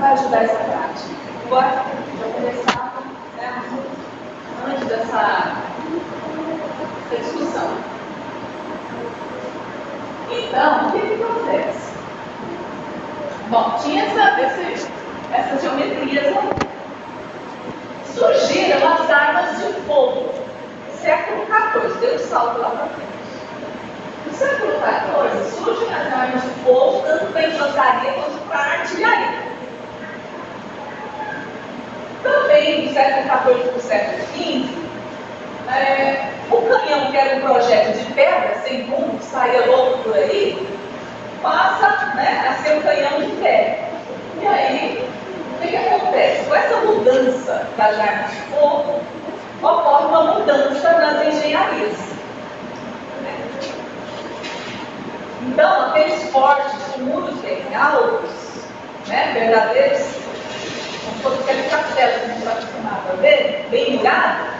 vai ajudar essa prática. Agora, já começar, né, antes dessa discussão. Então, o que acontece? Bom, tinha essas geometrias aí. Surgiram as armas de fogo. Século XIV, deu um salto lá para frente. No século XIV, surgem as armas de fogo, tanto para a infantaria quanto para a artilharia. Também, do século XIV para o século XV, o canhão, que era um projeto de pedra, sem rumo, que saía louco por aí, passa, né, a ser um canhão de ferro. E aí, o que acontece? Com essa mudança das armas de fogo, ocorre uma mudança nas engenharias. Então, aqueles fortes com muros bem altos, né, verdadeiros, como se fosse aquele castelo que a gente está acostumado a ver, bem murado,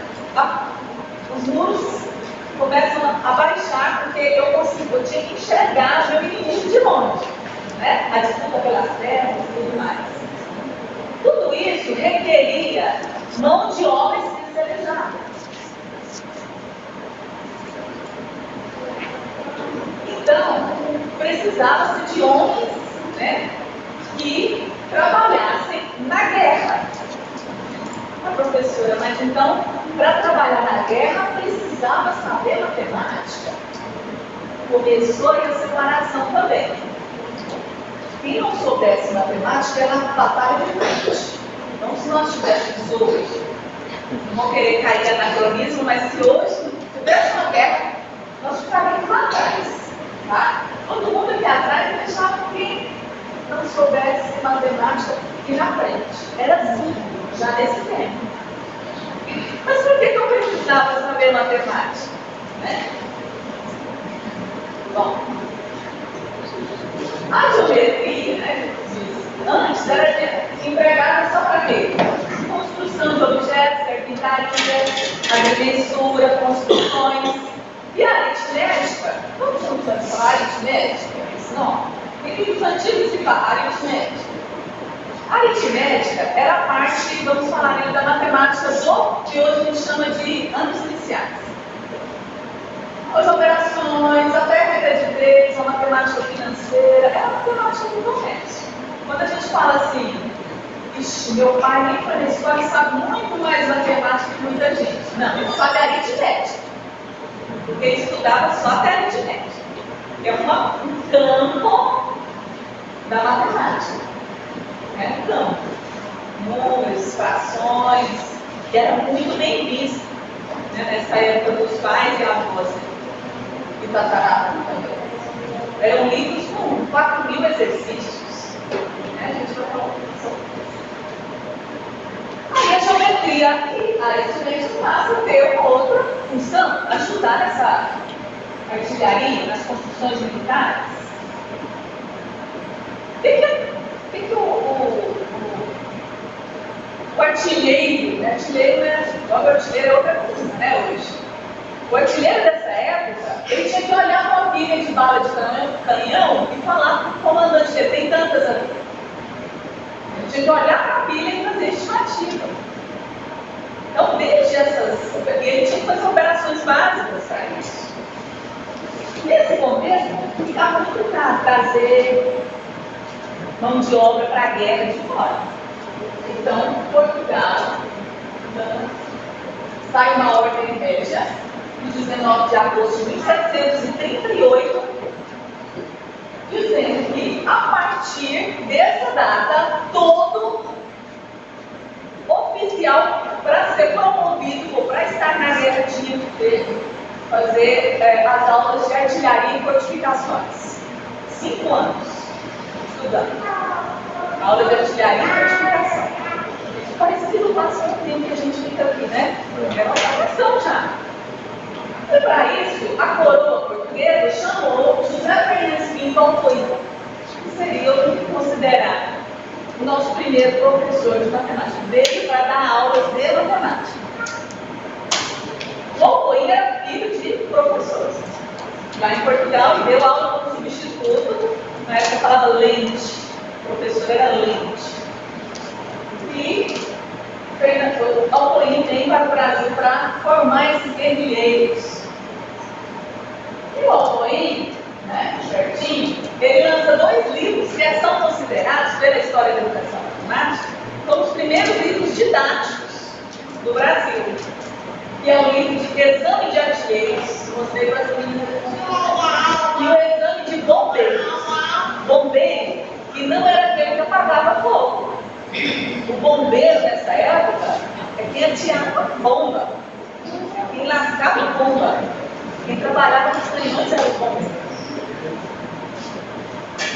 os muros começam a baixar, porque eu tinha que enxergar meu inimigo de longe, né? A disputa pelas terras e tudo mais. Tudo isso requeria mão de obra especializada. Então, precisava-se de homens, né, que trabalhassem na guerra. A professora, mas então, para trabalhar na guerra, precisava saber matemática. Começou a separação também. Quem não soubesse matemática era uma batalha de frente. Então, se nós tivéssemos hoje, não vou querer cair em anacronismo, mas se hoje tivesse uma guerra, nós ficaríamos lá atrás. Tá? Todo mundo aqui atrás deixava quem não soubesse matemática ir na frente. Era assim, já nesse tempo. Mas por que eu precisava saber matemática? Né? Bom, a geometria, né, antes era empregada só para quê? Construção de objetos, carpintaria, agrimensura, construções. E a aritmética, como você não sabe falar aritmética? Não. Em livros antigos se fala aritmética. A aritmética era a parte, vamos falar ainda da matemática que hoje a gente chama de anos iniciais. As operações, até a regra de três, a matemática financeira, é a matemática do comércio. Quando a gente fala assim, ixi, meu pai nem foi na escola e sabe muito mais matemática que muita gente. Não, ele sabe aritmética. Porque ele estudava só até aritmética. É um campo da matemática. É um campo. Números, frações, que era muito bem visto, né, nessa época dos pais e avós e tataravos também. Eram livros com 4.000 exercícios. Né, a gente vai falar um pouco sobre isso. Aí a geometria e a aritmética passa a ter uma outra função, ajudar nessa artilharia, nas construções militares. O artilheiro, né? Artilheiro é outra coisa, né, hoje. O artilheiro dessa época, ele tinha que olhar para uma pilha de bala de canhão e falar para o comandante, tem tantas ali. Ele tinha que olhar para a pilha e fazer estimativa. Então, desde ele tinha que fazer operações básicas para isso. Nesse contexto, ficava muito caro trazer mão de obra para a guerra de fora. Então, Portugal sai uma ordem régia, no 19 de agosto de 1738, dizendo que, a partir dessa data, todo oficial, para ser promovido ou para estar na guerra, tinha que fazer as aulas de artilharia e fortificações. 5 anos estudando. Aula de artilharia e fortificação. Parecido com o tempo que a gente fica aqui, né? É uma formação já. E para isso, a coroa portuguesa chamou José Fernandes Pinto Alcoiba, que seria considerado o nosso primeiro professor de matemática. Veio para dar aulas de matemática. O Alcoiba era filho de professores. Lá em Portugal, e deu aula como substituto, na época falava Lente. O professor era Lente. o Alcoim vem para o Brasil para formar esses guerrilheiros. E o Alcoim, né, certinho, ele lança 2 livros que são considerados, pela história da educação matemática, como os primeiros livros didáticos do Brasil. Que é o livro de Exame de Artilheiros, mostrei para as meninas, e o Exame de Bombeiros. Bombeiro, que não era aquele que apagava fogo. O bombeiro nessa época é quem atirava bomba, quem lascava bomba, quem trabalhava nos canhões era o bombeiro.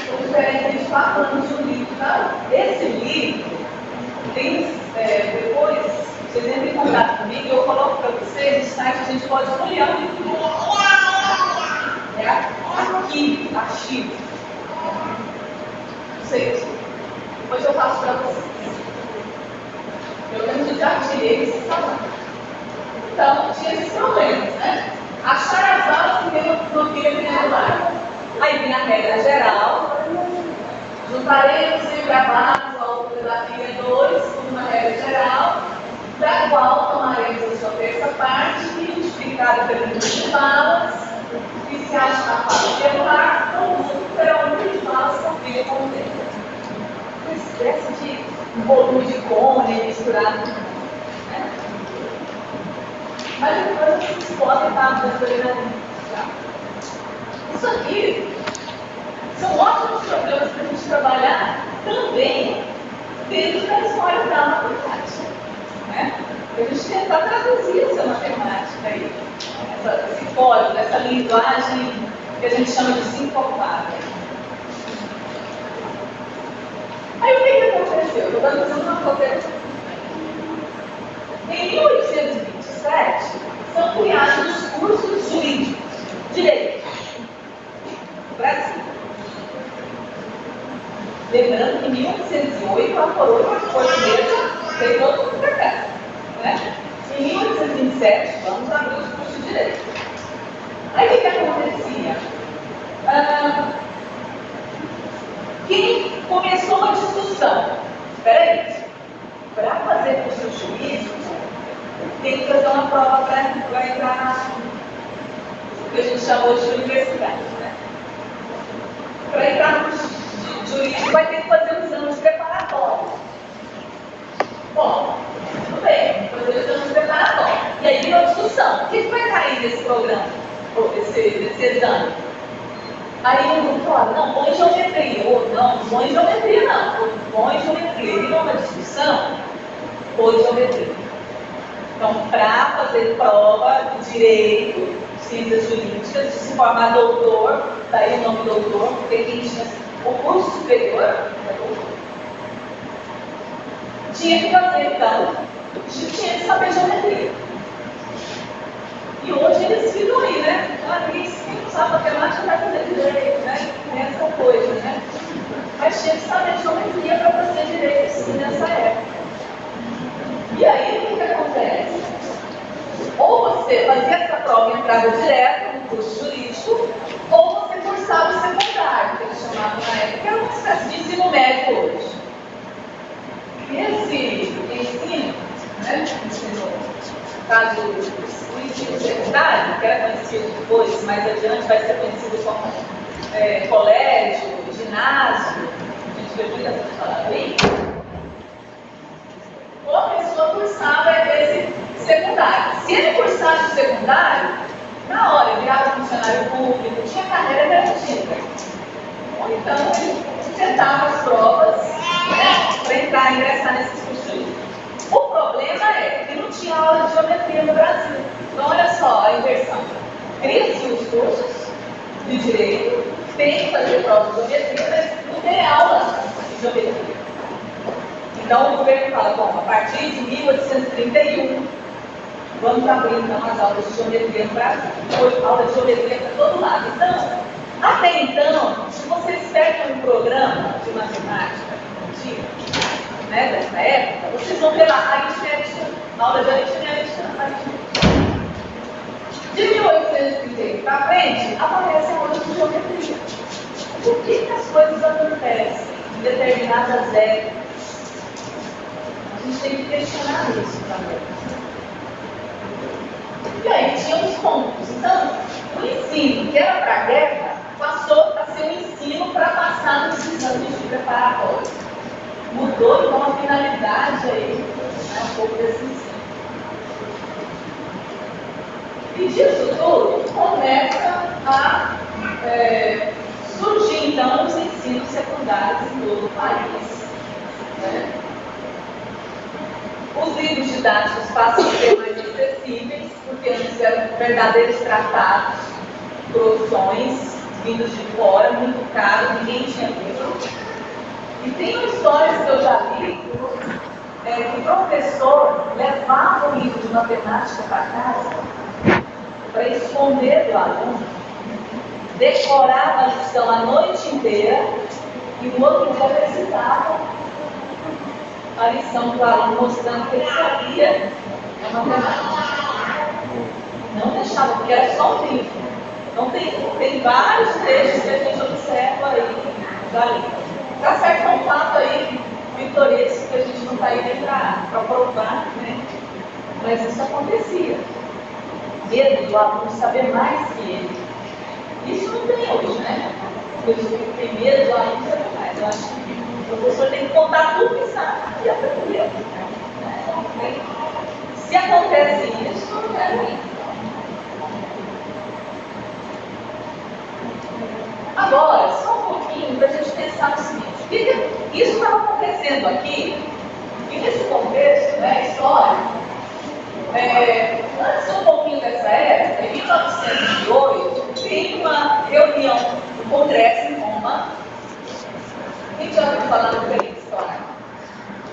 Foi diferente de 4 anos do livro, tá? Esse livro tem, depois, vocês entrem em contato comigo, eu coloco para vocês o site, a gente pode olhar o livro. É arquivo. Não sei, depois eu passo para vocês. Eu lembro de artilheiros e salário. Então, tinha esses problemas, né? Achar as aulas que não tinha primeiro lugar. Aí vinha a regra geral, juntaremos e gravarmos ao desafio 2 como uma regra geral, da qual tomaremos a sua terça parte, multiplicada pelo número de falas, e se achar a fala irregular, conjunto terá um número de falas com filha com o tempo. Uma espécie de volume de cone misturado. Né? Mas depois vocês podem estar dando. Isso aqui são ótimos problemas para a gente trabalhar também dentro da história da matemática. Né? Para a gente tentar traduzir essa matemática aí, esse código, essa linguagem que a gente chama de sincopada. Aí o que aconteceu? Eu estou fazendo uma cooperação. Em 1827, são criados os cursos jurídicos, direito, no Brasil. Lembrando que em 1808 a coroa portuguesa fez outro mercado. Né? Em 1827, vamos abrir os cursos de direito. Aí o que acontecia? Quem começou uma discussão? Espera aí, para fazer curso jurídico, tem que fazer uma prova para entrar no que a gente chamou de universidade. Né? Para entrar no curso jurídico, vai ter que fazer um exame preparatório. Bom, tudo bem, fazer o exame preparatório. E aí vem uma discussão. O que vai cair nesse programa, ou nesse exame? Aí um grupo fala, não, põe geometria. Ou não, põe geometria não. Põe geometria. E numa discussão, põe geometria. Então, para fazer prova de direito, ciências jurídicas, de se formar doutor, daí o nome doutor, porque quem tinha o curso superior, tinha que fazer, então, tinha que saber geometria. E hoje eles ficam aí, né? Quem não sabe matemática vai fazer direito, né? Essa coisa, né? Mas tinha que saber geometria para fazer direito, sim, nessa época. E aí, o que acontece? Ou você fazia essa prova e entrava direto no curso jurídico, ou você cursava o secundário, que eles chamavam na época, que era uma espécie de ensino médio hoje. E esse ensino, né? No caso, o ensino secundário, que era conhecido depois, mais adiante, vai ser conhecido como colégio, ginásio, a gente vai ver essa palavra aí. Ou a pessoa cursava esse secundário. Se ele cursasse o secundário, na hora ele virava funcionário público, tinha carreira garantida. Ou então ele tentava as provas, né, para ingressar nesses cursos. O problema é que não tinha aula de geometria no Brasil. Então, olha só a inversão. Cria-se os cursos de direito, tem que fazer prova de geometria, mas não tem aula de geometria. Então, o governo fala, bom, a partir de 1831, vamos abrir então as aulas de geometria no Brasil. Hoje, aula de geometria para todo lado. Então, até então, se vocês pegam um programa de matemática antiga, né, dessa época, vocês vão ver lá aritmética, aula de aritmética. De 1831 para frente, aparece a aula de geometria. Por que as coisas acontecem em determinadas épocas? A gente gente tem que questionar isso também. E aí tinha os pontos. Então, o ensino que era para a guerra passou a ser um ensino para passar nos exames de preparatório. Mudou então a finalidade aí, né, um pouco desse ensino. E disso tudo começa a surgir então os ensinos secundários em todo o país. Né? Os livros didáticos passam a ser mais acessíveis, porque antes eram verdadeiros tratados, produções vindos de fora, muito caros, ninguém tinha livro. E tem histórias que eu já li, que o professor levava o livro de matemática para casa para esconder do aluno, decorava a lição a noite inteira e no outro dia recitava a lição do aluno, mostrando que ele sabia a matemática. Não deixava, porque era só um livro. Então tem vários trechos que a gente observa aí dali. Está certo, é um fato aí vitoresco que a gente não está aí nem para provar, né? Mas isso acontecia. Medo do aluno saber mais que ele. Isso não tem hoje, né? Por isso que tem medo do aluno saber mais. Eu acho que o professor tem que contar tudo que sabe e aprender. Se acontece isso, não é ruim. Agora, só um pouquinho para a gente pensar no seguinte: isso estava acontecendo aqui, e nesse contexto, né, histórico, antes um pouquinho dessa época, em 1908, tem uma reunião do Congresso em Roma. Quem já ouviu falar do Felipe